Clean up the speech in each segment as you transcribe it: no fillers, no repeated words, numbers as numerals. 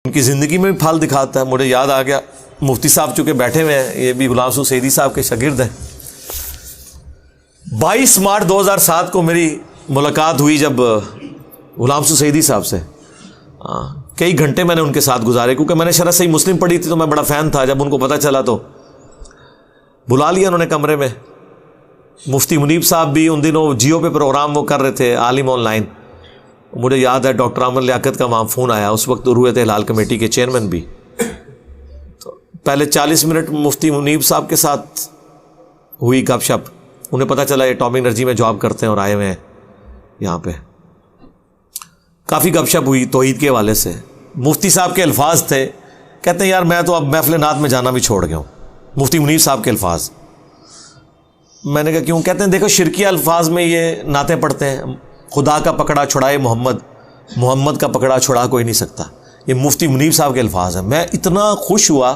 ان کی زندگی میں بھی پھال دکھاتا ہے. مجھے یاد آ گیا, مفتی صاحب چونکہ بیٹھے ہوئے ہیں, یہ بھی غلام رسول سعیدی صاحب کے شاگرد ہیں. 22 مارچ 2007 کو میری ملاقات ہوئی جب غلام رسول سعیدی صاحب سے. کئی گھنٹے میں نے ان کے ساتھ گزارے, کیونکہ میں نے شرح صحیح مسلم پڑھی تھی تو میں بڑا فین تھا. جب ان کو پتہ چلا تو بلا لیا انہوں نے کمرے میں. مفتی منیب صاحب بھی ان دنوں جیو پہ پروگرام وہ کر رہے تھے, عالم آن لائن. مجھے یاد ہے ڈاکٹر عامر لیاقت کا وہاں فون آیا, اس وقت رویت ہلال کمیٹی کے چیئرمین بھی. تو پہلے 40 منٹ مفتی منیب صاحب کے ساتھ ہوئی گپ شپ. انہیں پتہ چلا یہ اٹامک انرجی میں جاب کرتے ہیں اور آئے ہوئے ہیں یہاں پہ. کافی گپ شپ ہوئی توحید کے حوالے سے. مفتی صاحب کے الفاظ تھے, کہتے ہیں یار میں تو اب محفل نعت میں جانا بھی چھوڑ گیا ہوں. مفتی منیب صاحب کے الفاظ. میں نے کہا کیوں؟ کہتے ہیں دیکھو شرکیہ الفاظ میں یہ نعتیں پڑھتے ہیں, خدا کا پکڑا چھڑائے محمد, محمد کا پکڑا چھڑا کوئی نہیں سکتا. یہ مفتی منیب صاحب کے الفاظ ہیں. میں اتنا خوش ہوا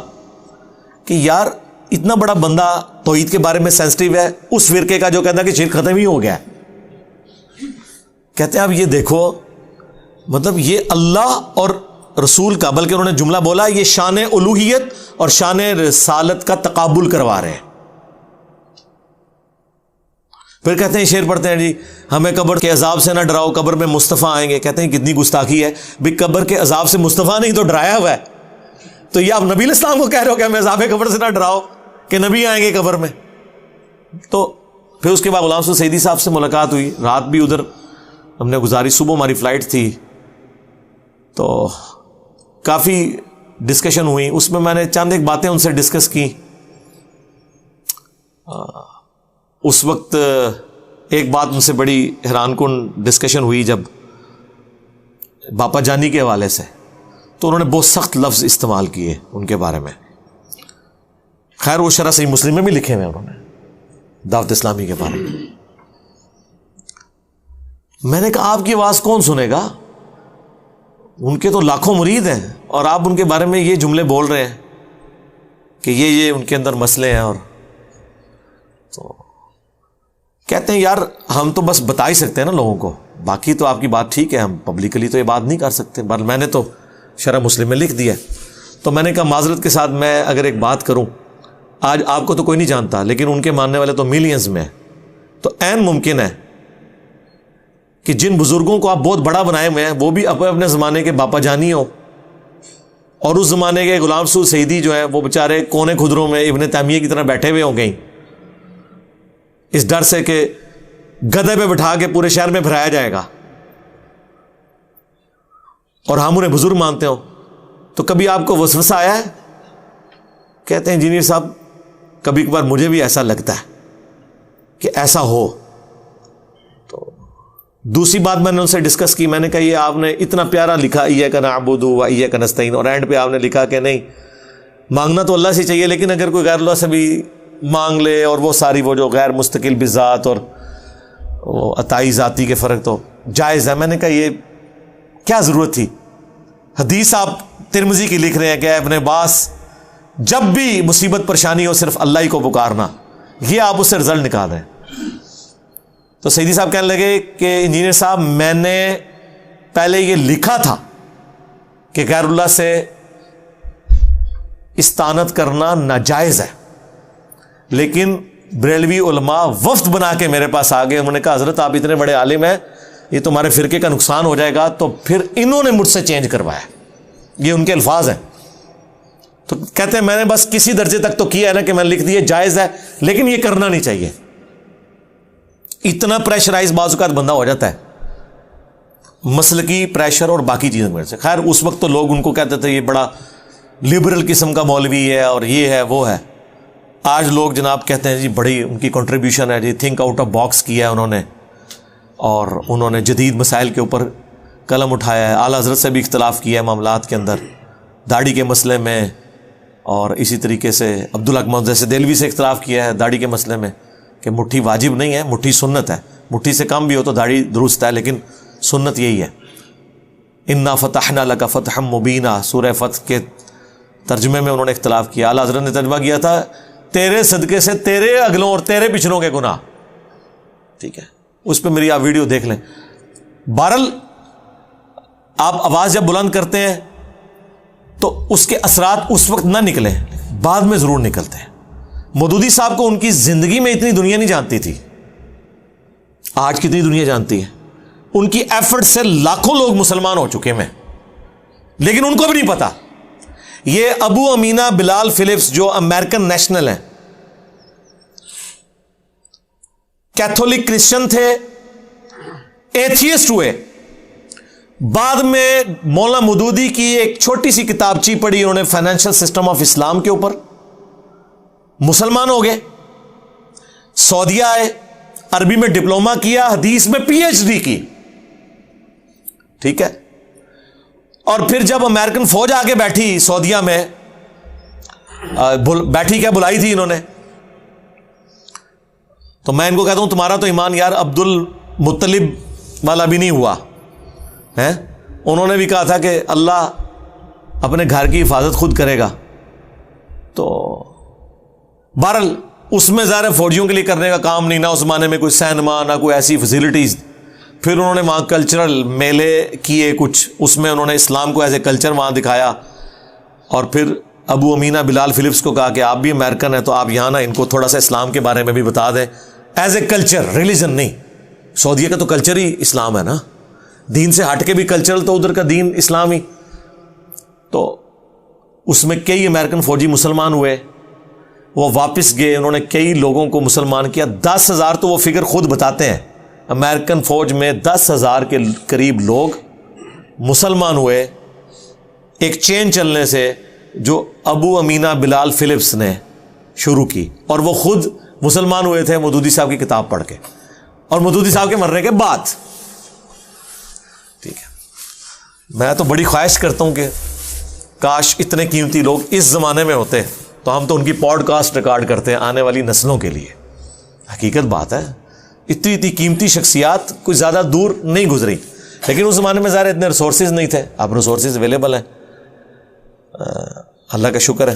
کہ یار اتنا بڑا بندہ توحید کے بارے میں سینسٹیو ہے, اس فرقے کا جو کہتا ہے کہ شرک ختم ہی ہو گیا ہے. کہتے ہیں اب یہ دیکھو, مطلب یہ اللہ اور رسول کا, بلکہ انہوں نے جملہ بولا یہ شان الوہیت اور شان رسالت کا تقابل کروا رہے ہیں. پھر کہتے ہیں شعر پڑھتے ہیں جی ہمیں قبر کے عذاب سے نہ ڈراؤ, قبر میں مصطفیٰ آئیں گے. کہتے ہیں کتنی گستاخی ہے بھی, قبر کے عذاب سے مصطفیٰ نہیں تو ڈرایا ہوا ہے. تو یہ آپ نبی الاسلام کو کہہ رہے ہو کہ ہمیں عذاب قبر سے نہ ڈراؤ کہ نبی آئیں گے قبر میں. تو پھر اس کے بعد غلام رسول سعیدی صاحب سے ملاقات ہوئی. رات بھی ادھر ہم نے گزاری, صبح ہماری فلائٹ تھی. تو کافی ڈسکشن ہوئی. اس میں میں نے چند ایک باتیں ان سے ڈسکس کی. اس وقت ایک بات ان سے بڑی حیران کن ڈسکشن ہوئی جب باپا جانی کے حوالے سے. تو انہوں نے بہت سخت لفظ استعمال کیے ان کے بارے میں. خیر وہ شرح صحیح مسلم میں بھی لکھے ہوئے انہوں نے دعوت اسلامی کے بارے میں. میں نے کہا آپ کی آواز کون سنے گا, ان کے تو لاکھوں مرید ہیں اور آپ ان کے بارے میں یہ جملے بول رہے ہیں کہ یہ ان کے اندر مسئلے ہیں. اور تو کہتے ہیں یار ہم تو بس بتا ہی سکتے ہیں نا لوگوں کو, باقی تو آپ کی بات ٹھیک ہے, ہم پبلکلی تو یہ بات نہیں کر سکتے. بل میں نے تو شرح مسلم میں لکھ دیا. تو میں نے کہا معذرت کے ساتھ میں اگر ایک بات کروں, آج آپ کو تو کوئی نہیں جانتا لیکن ان کے ماننے والے تو ملینز میں ہیں. تو عین ممکن ہے کہ جن بزرگوں کو آپ بہت بڑا بنائے ہوئے ہیں وہ بھی اپنے زمانے کے باپا جانی ہو, اور اس زمانے کے غلام رسول سعیدی جو ہیں وہ بیچارے کونے کھدروں میں ابن تیمیہ کی طرح بیٹھے ہوئے ہوں گے, اس ڈر سے کہ گدھے پہ بٹھا کے پورے شہر میں پھرایا جائے گا, اور ہم انہیں بزرگ مانتے ہوں. تو کبھی آپ کو وسوسہ آیا ہے؟ کہتے ہیں انجینئر صاحب کبھی کبھار مجھے بھی ایسا لگتا ہے کہ ایسا ہو. تو دوسری بات میں نے ان سے ڈسکس کی. میں نے کہا یہ آپ نے اتنا پیارا لکھا ایاک نعبد و ایاک نستعین, اور اینڈ پہ آپ نے لکھا کہ نہیں مانگنا تو اللہ سے چاہیے لیکن اگر کوئی غیر اللہ سے بھی مانگ لے, اور وہ ساری وہ جو غیر مستقل بذات اور وہ عطائی ذاتی کے فرق تو جائز ہے. میں نے کہا یہ کیا ضرورت تھی؟ حدیث آپ ترمذی کی لکھ رہے ہیں کہ اے ابن عباس جب بھی مصیبت پریشانی ہو صرف اللہ ہی کو پکارنا, یہ آپ اس سے رزلٹ نکال رہے ہیں. تو سعیدی صاحب کہنے لگے کہ انجینئر صاحب میں نے پہلے یہ لکھا تھا کہ غیر اللہ سے استعانت کرنا ناجائز ہے, لیکن بریلوی علماء وفد بنا کے میرے پاس آ گئے. انہوں نے کہا حضرت آپ اتنے بڑے عالم ہیں, یہ تمہارے فرقے کا نقصان ہو جائے گا. تو پھر انہوں نے مجھ سے چینج کروایا. یہ ان کے الفاظ ہیں. تو کہتے ہیں میں نے بس کسی درجے تک تو کیا ہے نا کہ میں لکھ دیا جائز ہے لیکن یہ کرنا نہیں چاہیے. اتنا پریشرائز بعض اوقات بندہ ہو جاتا ہے مسلکی پریشر اور باقی چیزوں میں سے. خیر اس وقت تو لوگ ان کو کہتے تھے یہ بڑا لبرل قسم کا مولوی ہے اور یہ ہے وہ ہے. آج لوگ جناب کہتے ہیں جی بڑی ان کی کنٹریبیوشن ہے جی, تھنک آؤٹ آف باکس کیا ہے انہوں نے, اور انہوں نے جدید مسائل کے اوپر قلم اٹھایا ہے. اعلیٰ حضرت سے بھی اختلاف کیا ہے معاملات کے اندر, داڑھی کے مسئلے میں, اور اسی طریقے سے عبدالحق محمد جیسے دہلوی سے اختلاف کیا ہے داڑھی کے مسئلے میں کہ مٹھی واجب نہیں ہے, مٹھی سنت ہے. مٹھی سے کم بھی ہو تو داڑھی درست ہے, لیکن سنت یہی ہے. انا فتحنا لک فتحا مبینا, سورہ فتح کے ترجمے میں انہوں نے اختلاف کیا. اعلیٰ حضرت نے ترجمہ کیا تھا تیرے صدقے سے تیرے اگلوں اور تیرے پچھلوں کے گناہ. ٹھیک ہے, اس پہ میری آپ ویڈیو دیکھ لیں. بہرحال آپ آواز جب بلند کرتے ہیں تو اس کے اثرات اس وقت نہ نکلیں، بعد میں ضرور نکلتے ہیں۔ مودودی صاحب کو ان کی زندگی میں اتنی دنیا نہیں جانتی تھی، آج کتنی دنیا جانتی ہے۔ ان کی ایفرٹ سے لاکھوں لوگ مسلمان ہو چکے ہیں، لیکن ان کو بھی نہیں پتا۔ یہ ابو امینہ بلال فلپس جو امریکن نیشنل ہیں، کیتھولک کرسچن تھے، ایتھیسٹ ہوئے، بعد میں مولانا مودودی کی ایک چھوٹی سی کتابچی پڑھی انہوں نے فائنینشل سسٹم آف اسلام کے اوپر، مسلمان ہو گئے، سعودیہ آئے، عربی میں ڈپلومہ کیا، حدیث میں پی ایچ ڈی کی، ٹھیک ہے۔ اور پھر جب امریکن فوج آگے بیٹھی سعودیہ میں، بیٹھی کیا بلائی تھی انہوں نے، تو میں ان کو کہتا ہوں تمہارا تو ایمان یار عبد المطلب والا بھی نہیں ہوا ہے۔ انہوں نے بھی کہا تھا کہ اللہ اپنے گھر کی حفاظت خود کرے گا، تو بہرحال اس میں ظاہر فوجیوں کے لیے کرنے کا کام نہیں، نہ اس زمانے میں کوئی سینما، نہ کوئی ایسی فیسلٹیز۔ پھر انہوں نے وہاں کلچرل میلے کیے کچھ، اس میں انہوں نے اسلام کو ایز اے کلچر وہاں دکھایا، اور پھر ابو امینہ بلال فلپس کو کہا کہ آپ بھی امریکن ہیں تو آپ یہاں نا ان کو تھوڑا سا اسلام کے بارے میں بھی بتا دیں، ایز اے کلچر، ریلیجن نہیں۔ سعودیہ کا تو کلچر ہی اسلام ہے نا، دین سے ہٹ کے بھی کلچرل تو ادھر کا دین اسلام ہی۔ تو اس میں کئی امریکن فوجی مسلمان ہوئے، وہ واپس گئے، انہوں نے کئی لوگوں کو مسلمان کیا، 10,000 تو وہ فگر خود بتاتے ہیں، امریکن فوج میں 10,000 کے قریب لوگ مسلمان ہوئے، ایک چین چلنے سے جو ابو امینہ بلال فلپس نے شروع کی، اور وہ خود مسلمان ہوئے تھے مودودی صاحب کی کتاب پڑھ کے، اور مودودی صاحب کے مرنے کے بعد، ٹھیک ہے۔ میں تو بڑی خواہش کرتا ہوں کہ کاش اتنے قیمتی لوگ اس زمانے میں ہوتے، تو ہم تو ان کی پوڈ کاسٹ ریکارڈ کرتے ہیں آنے والی نسلوں کے لیے۔ حقیقت بات ہے، اتنی قیمتی شخصیات کوئی زیادہ دور نہیں گزری، لیکن اس زمانے میں ظاہر اتنے ریسورسز نہیں تھے، اب ریسورسز اویلیبل ہیں، اللہ کا شکر ہے۔